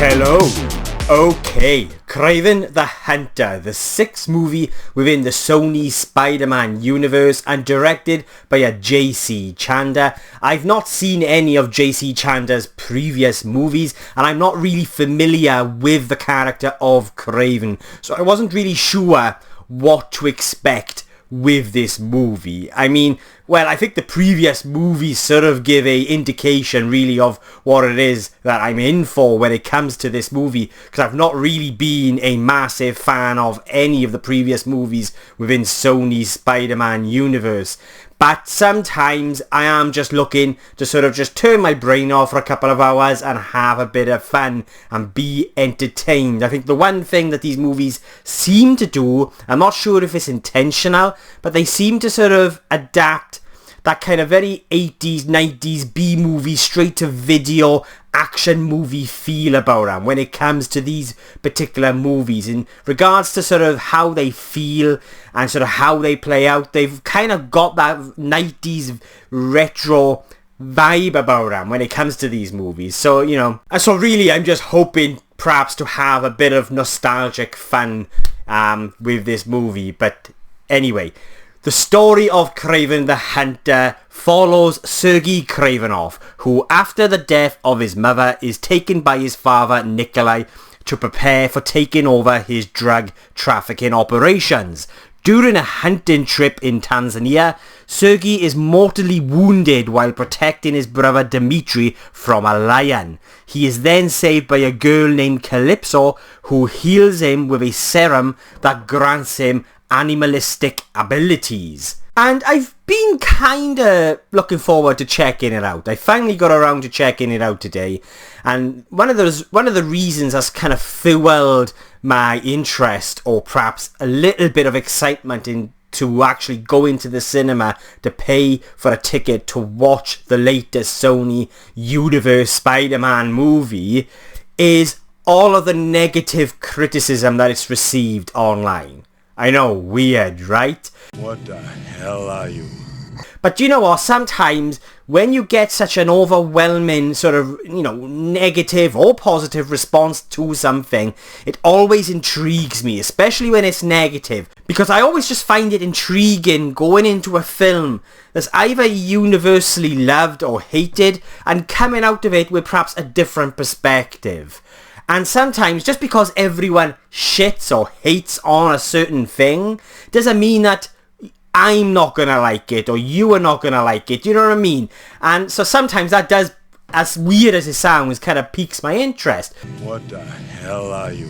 Hello. Okay, Kraven the Hunter, the sixth movie within the Sony Spider-Man universe and directed by a J.C. Chandor. I've not seen any of J.C. Chandor's previous movies and I'm not really familiar with the character of Kraven, so I wasn't really sure what to expect with this movie. I mean, well, I think the previous movies sort of give a indication really of what it is that I'm in for when it comes to this movie, because I've not really been a massive fan of any of the previous movies within Sony's Spider-Man universe. But sometimes I am just looking to sort of just turn my brain off for a couple of hours and have a bit of fun and be entertained. I think the one thing that these movies seem to do, I'm not sure if it's intentional, but they seem to sort of adapt that kind of very 80s, 90s B-movie, straight-to-video action movie feel about them when it comes to these particular movies. In regards to sort of how they feel and sort of how they play out, they've kind of got that 90s retro vibe about them when it comes to these movies. So, you know, so really I'm just hoping perhaps to have a bit of nostalgic fun with this movie. But anyway, the story of Kraven the Hunter follows Sergei Kravinoff, who after the death of his mother is taken by his father Nikolai to prepare for taking over his drug trafficking operations. During a hunting trip in Tanzania, Sergei is mortally wounded while protecting his brother Dmitri from a lion. He is then saved by a girl named Calypso, who heals him with a serum that grants him animalistic abilities. And I've been kinda looking forward to checking it out. I finally got around to checking it out today, and one of the reasons that's kind of fueled my interest, or perhaps a little bit of excitement to actually go into the cinema to pay for a ticket to watch the latest Sony Universe Spider-Man movie, is all of the negative criticism that it's received online. I know, weird, right? What the hell are you? But you know what, sometimes when you get such an overwhelming sort of, you know, negative or positive response to something, it always intrigues me, especially when it's negative, because I always just find it intriguing going into a film that's either universally loved or hated and coming out of it with perhaps a different perspective. And sometimes, just because everyone shits or hates on a certain thing, doesn't mean that I'm not going to like it or you are not going to like it. You know what I mean? And so sometimes that does, as weird as it sounds, kind of piques my interest. What the hell are you?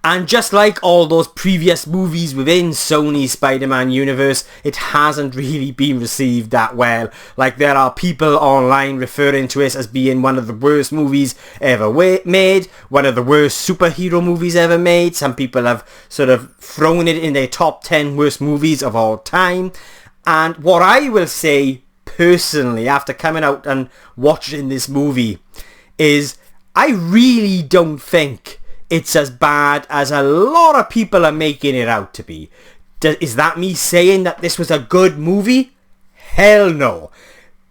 And just like all those previous movies within Sony's Spider-Man universe, it hasn't really been received that well. Like, there are people online referring to it as being one of the worst movies ever made, one of the worst superhero movies ever made. Some people have sort of thrown it in their top 10 worst movies of all time. And what I will say personally, after coming out and watching this movie, is I really don't think it's as bad as a lot of people are making it out to be. Is that me saying that this was a good movie? Hell no.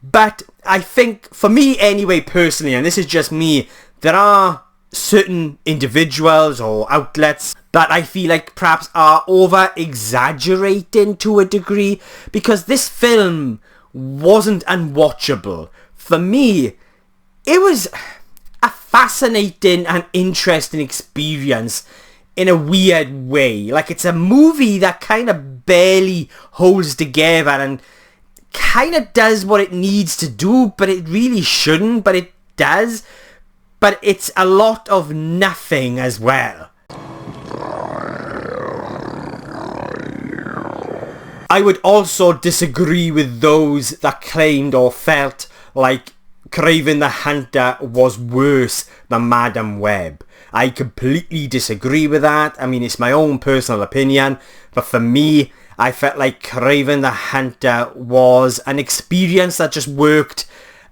But I think, for me anyway, personally, and this is just me, there are certain individuals or outlets that I feel like perhaps are over-exaggerating to a degree, because this film wasn't unwatchable. For me, it was a fascinating and interesting experience in a weird way. Like, it's a movie that kind of barely holds together and kind of does what it needs to do, but it really shouldn't, but it does. But it's a lot of nothing as well. I would also disagree with those that claimed or felt like Kraven the Hunter was worse than Madam Web. I completely disagree with that. I mean, it's my own personal opinion, but for me, I felt like Kraven the Hunter was an experience that just worked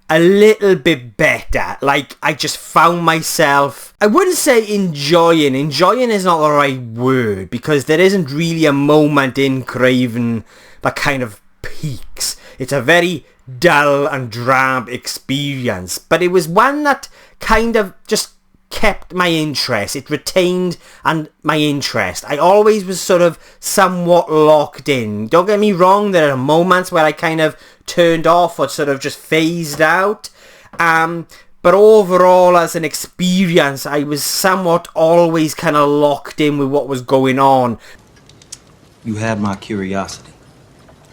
a little bit better. Like, I just found myself, I wouldn't say enjoying is not the right word, because there isn't really a moment in Kraven that kind of peaks. It's a very dull and drab experience, but it was one that kind of just kept my interest. It retained my interest. I always was sort of somewhat locked in. Don't get me wrong, there are moments where I kind of turned off or sort of just phased out. But overall, as an experience, I was somewhat always kind of locked in with what was going on. You had my curiosity,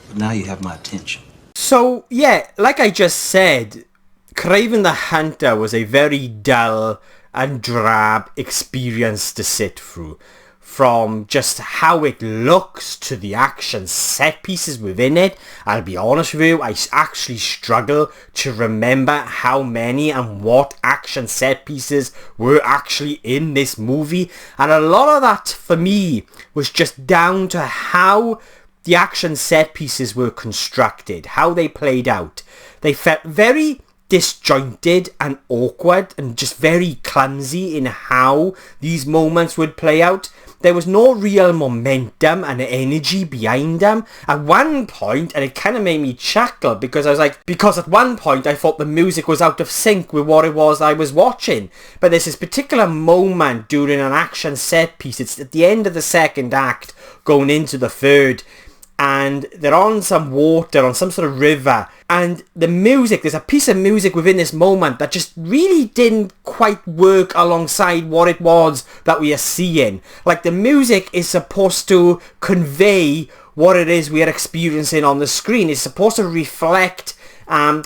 but now you have my attention. So, yeah, like I just said, Kraven the Hunter was a very dull and drab experience to sit through. From just how it looks to the action set pieces within it. I'll be honest with you, I actually struggle to remember how many and what action set pieces were actually in this movie. And a lot of that for me was just down to how the action set pieces were constructed, how they played out. They felt very disjointed and awkward and just very clumsy in how these moments would play out. There was no real momentum and energy behind them. At one point, and it kind of made me chuckle because at one point I thought the music was out of sync with what it was I was watching. But there's this particular moment during an action set piece. It's at the end of the second act, going into the third, and they're on some water, on some sort of river, and the music, there's a piece of music within this moment that just really didn't quite work alongside what it was that we are seeing. Like, the music is supposed to convey what it is we are experiencing on the screen. It's supposed to reflect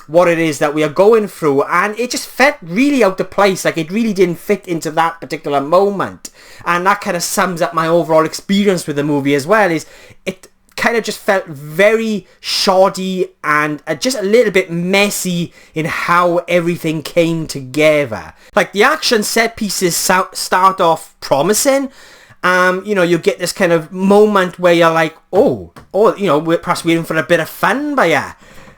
what it is that we are going through, and it just felt really out of place. Like, it really didn't fit into that particular moment, and that kind of sums up my overall experience with the movie as well. Is it kind of just felt very shoddy and just a little bit messy in how everything came together. Like, the action set pieces start off promising. You get this kind of moment where you're like, perhaps we're in for a bit of fun by ya.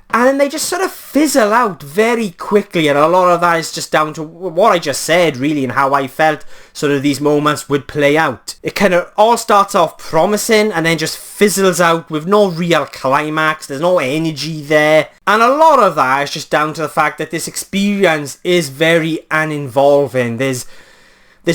And then they just sort of fizzle out very quickly, and a lot of that is just down to what I just said, really, and how I felt sort of these moments would play out. It kind of all starts off promising and then just fizzles out with no real climax. There's no energy there. And a lot of that is just down to the fact that this experience is very uninvolving. There's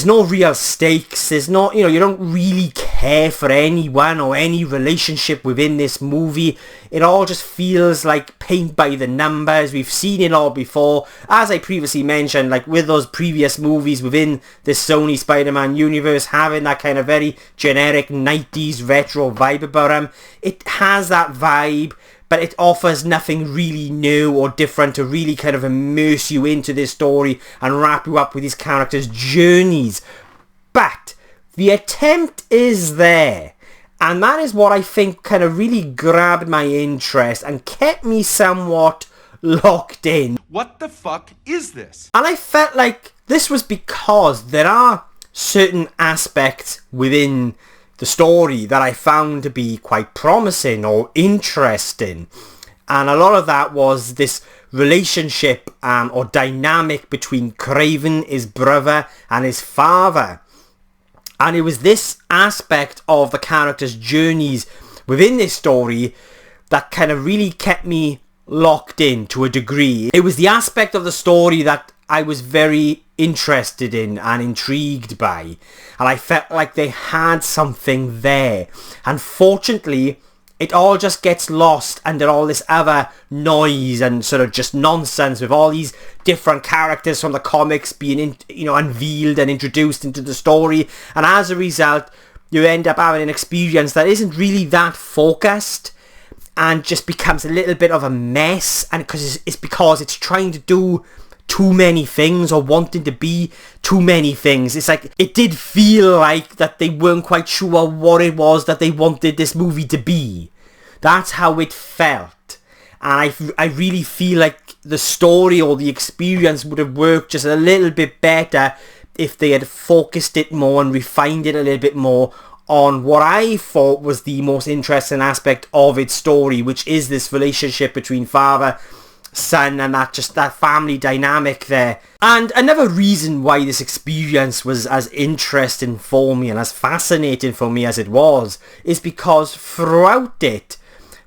no real stakes. There's no, you don't really care for anyone or any relationship within this movie. It all just feels like paint by the numbers. We've seen it all before. As I previously mentioned, like with those previous movies within the Sony Spider-Man universe, having that kind of very generic 90s retro vibe about them. It has that vibe, but it offers nothing really new or different to really kind of immerse you into this story and wrap you up with these characters' journeys. But the attempt is there. And that is what I think kind of really grabbed my interest and kept me somewhat locked in. What the fuck is this? And I felt like this was because there are certain aspects within the story that I found to be quite promising or interesting, and a lot of that was this relationship or dynamic between Kraven, his brother, and his father. And it was this aspect of the characters' journeys within this story that kind of really kept me locked in to a degree. It was the aspect of the story that I was very interested in and intrigued by, and I felt like they had something there. Unfortunately, it all just gets lost under all this other noise and sort of just nonsense with all these different characters from the comics being unveiled and introduced into the story, and as a result you end up having an experience that isn't really that focused and just becomes a little bit of a mess, and it's because it's trying to do too many things or wanting to be too many things. It's like it did feel like that they weren't quite sure what it was that they wanted this movie to be. That's how it felt. And I really feel like the story or the experience would have worked just a little bit better if they had focused it more and refined it a little bit more on what I thought was the most interesting aspect of its story, which is this relationship between father, son, and that family dynamic there. And another reason why this experience was as interesting for me and as fascinating for me as it was is because throughout it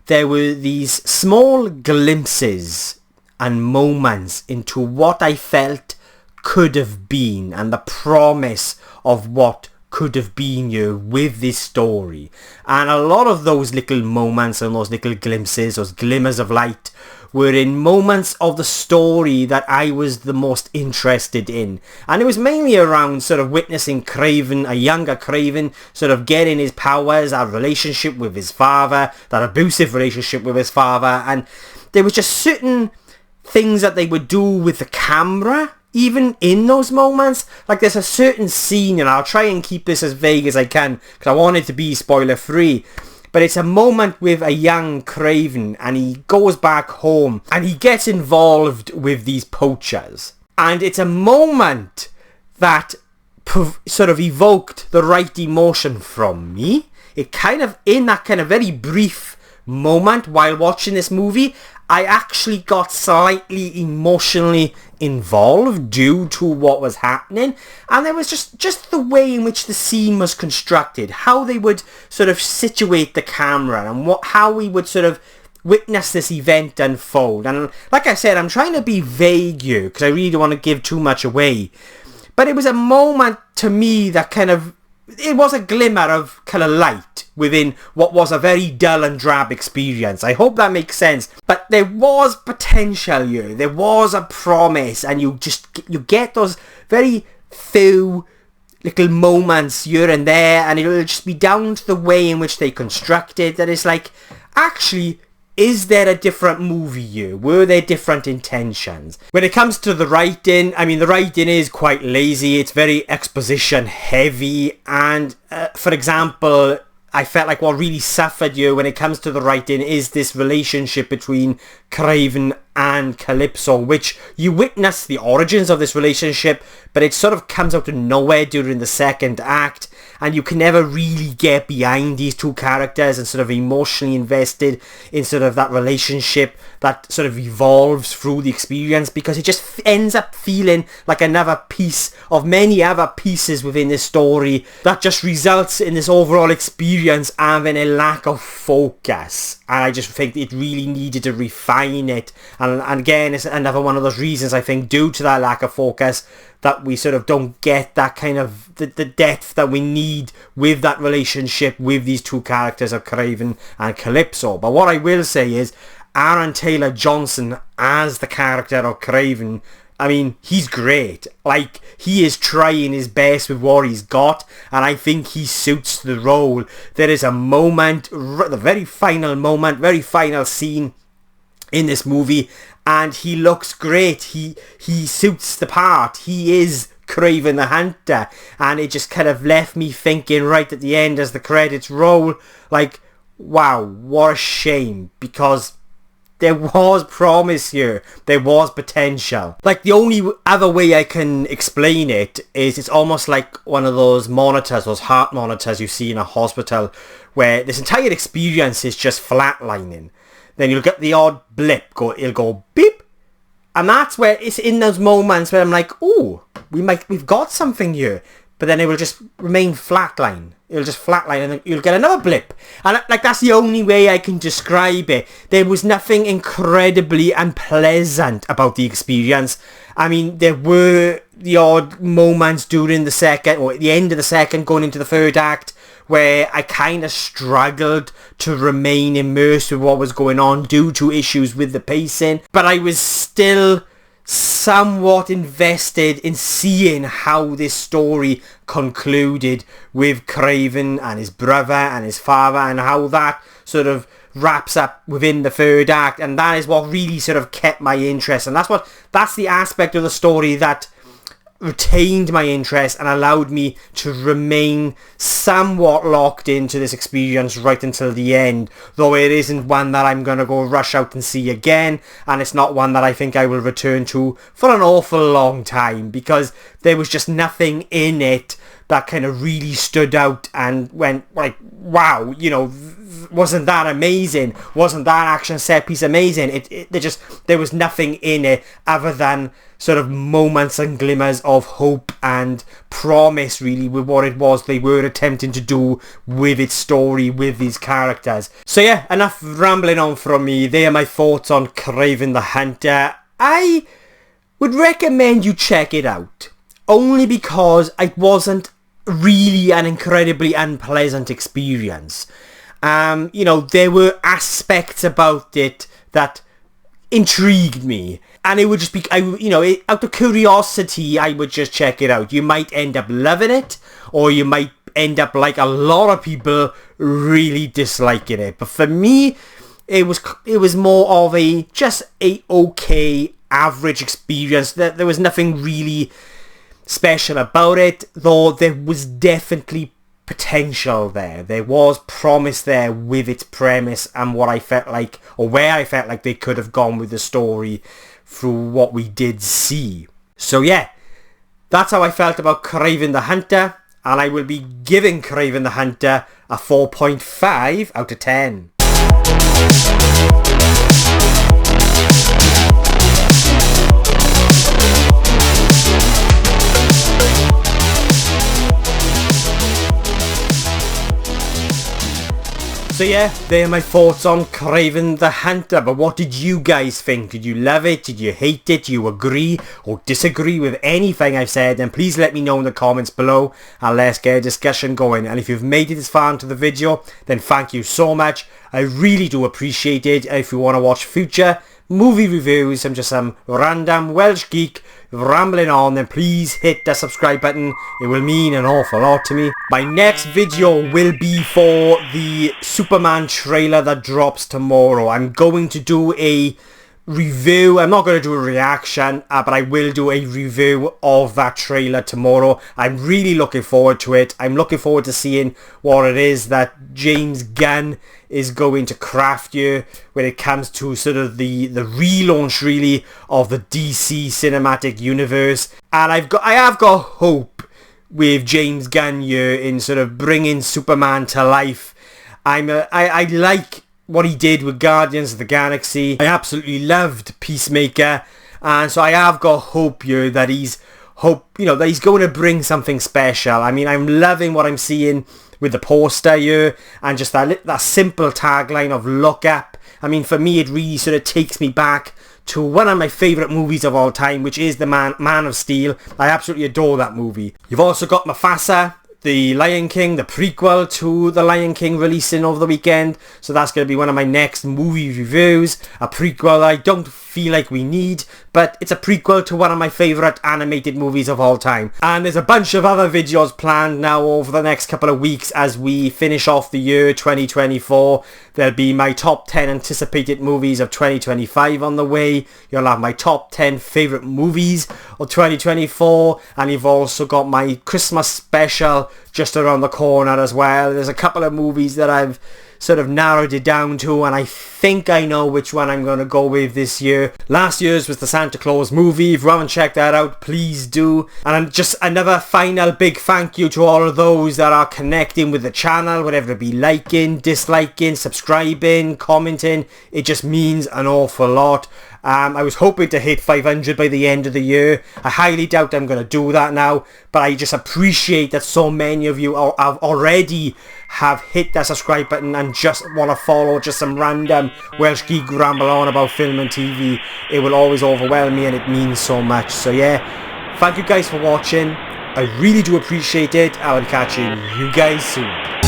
there were these small glimpses and moments into what I felt could have been and the promise of what could have been here with this story. And a lot of those little moments and those little glimpses, those glimmers of light, were in moments of the story that I was the most interested in. And it was mainly around sort of witnessing Kraven, a younger Kraven, sort of getting his powers, our relationship with his father, that abusive relationship with his father. And there was just certain things that they would do with the camera, even in those moments. Like there's a certain scene, and I'll try and keep this as vague as I can, because I want it to be spoiler free. But it's a moment with a young Kraven, and he goes back home and he gets involved with these poachers. And it's a moment that sort of evoked the right emotion from me. It kind of, in that kind of very brief moment while watching this movie, I actually got slightly emotionally involved due to what was happening. And there was just the way in which the scene was constructed, how they would sort of situate the camera, and how we would sort of witness this event unfold. And like I said, I'm trying to be vague here because I really don't want to give too much away. But it was a moment to me that kind of, it was a glimmer of kind of light within what was a very dull and drab experience. I hope that makes sense. But there was potential here. There was a promise, and you get those very few little moments here and there, and it'll just be down to the way in which they construct it that it's like, actually, is there a different movie here? Were there different intentions? When it comes to the writing, I mean, the writing is quite lazy. It's very exposition heavy. And for example, I felt like what really suffered here when it comes to the writing is this relationship between Kraven and Calypso, which you witness the origins of this relationship, but it sort of comes out of nowhere during the second act, and you can never really get behind these two characters and sort of emotionally invested in sort of that relationship that sort of evolves through the experience, because it just ends up feeling like another piece of many other pieces within this story that just results in this overall experience having a lack of focus. And I just think it really needed to refine it. And again, it's another one of those reasons, I think, due to that lack of focus, that we sort of don't get that kind of the depth that we need with that relationship with these two characters of Kraven and Calypso. But what I will say is, Aaron Taylor Johnson as the character of Kraven, I mean, he's great. Like, he is trying his best with what he's got, and I think he suits the role. There is a moment, the very final moment, very final scene in this movie, and he looks great. He suits the part. He is Kraven the Hunter, and it just kind of left me thinking right at the end as the credits roll, like, wow, what a shame, because there was promise here. There was potential. Like, the only other way I can explain it is it's almost like one of those monitors, those heart monitors you see in a hospital, where this entire experience is just flatlining. Then you'll get the odd blip, it'll go beep, and that's where it's in those moments where I'm like, oh, we've got something here, but then it will just remain flatline. It'll just flatline, and then you'll get another blip, and like that's the only way I can describe it. There was nothing incredibly unpleasant about the experience. I mean, there were the odd moments during the second, or at the end of the second, going into the third act, where I kind of struggled to remain immersed with what was going on due to issues with the pacing. But I was still somewhat invested in seeing how this story concluded with Kraven and his brother and his father, and how that sort of wraps up within the third act. And that is what really sort of kept my interest. And that's the aspect of the story that retained my interest and allowed me to remain somewhat locked into this experience right until the end, though it isn't one that I'm going to go rush out and see again, and it's not one that I think I will return to for an awful long time, because there was just nothing in it that kind of really stood out and went like, wow, you know, wasn't that amazing? Wasn't that action set piece amazing? There was nothing in it other than sort of moments and glimmers of hope and promise, really, with what it was they were attempting to do with its story, with these characters. So yeah, enough rambling on from me. They are my thoughts on Kraven the Hunter. I would recommend you check it out. Only because it wasn't really an incredibly unpleasant experience. You know, there were aspects about it that intrigued me, and it would just be, out of curiosity, I would just check it out. You might end up loving it, or you might end up, like a lot of people, really disliking it. But for me, it was more of a okay average experience. There was nothing really special about it, though there was definitely potential there. There was promise there with its premise and what I felt like, or where I felt like they could have gone with the story through what we did see. So yeah, that's how I felt about Kraven the Hunter, and I will be giving Kraven the Hunter a 4.5 out of 10. So yeah, there are my thoughts on Kraven the Hunter, but what did you guys think? Did you love it? Did you hate it? Do you agree or disagree with anything I've said? And please let me know in the comments below, and let's get a discussion going. And if you've made it this far into the video, then thank you so much. I really do appreciate it. If you want to watch future movie reviews, I'm just some random Welsh geek rambling on, then please hit the subscribe button. It will mean an awful lot to me. My next video will be for the Superman trailer that drops tomorrow. I'm going to do a review. I'm not going to do a reaction, but I will do a review of that trailer tomorrow. I'm really looking forward to it. I'm looking forward to seeing what it is that James Gunn is going to craft here when it comes to sort of the relaunch really of the DC cinematic universe. And I have got hope with James Gunn here in sort of bringing Superman to life. I like what he did with Guardians of the Galaxy. I absolutely loved Peacemaker, and so I have got hope here that he's going to bring something special. I mean, I'm loving what I'm seeing with the poster here, and just that simple tagline of "Look Up." I mean, for me, it really sort of takes me back to one of my favourite movies of all time, which is the Man of Steel. I absolutely adore that movie. You've also got Mufasa, the Lion King, the prequel to the Lion King, releasing over the weekend. So that's going to be one of my next movie reviews. A prequel I don't feel like we need, but it's a prequel to one of my favourite animated movies of all time. And there's a bunch of other videos planned now over the next couple of weeks as we finish off the year 2024. There'll be my top 10 anticipated movies of 2025 on the way. You'll have my top 10 favourite movies of 2024. And you've also got my Christmas special just around the corner as well. There's a couple of movies that I've sort of narrowed it down to, and I think I know which one I'm going to go with this year. Last year's was the Santa Claus movie. If you haven't checked that out, please do. And just another final big thank you to all of those that are connecting with the channel, whatever it be, liking, disliking, subscribing, commenting. It just means an awful lot. I was hoping to hit 500 by the end of the year. I highly doubt I'm going to do that now, but I just appreciate that so many of you have already hit that subscribe button and just want to follow just some random Welsh geek ramble on about film and TV. It will always overwhelm me, and it means so much. So yeah, thank you guys for watching. I really do appreciate it. I will catch you guys soon.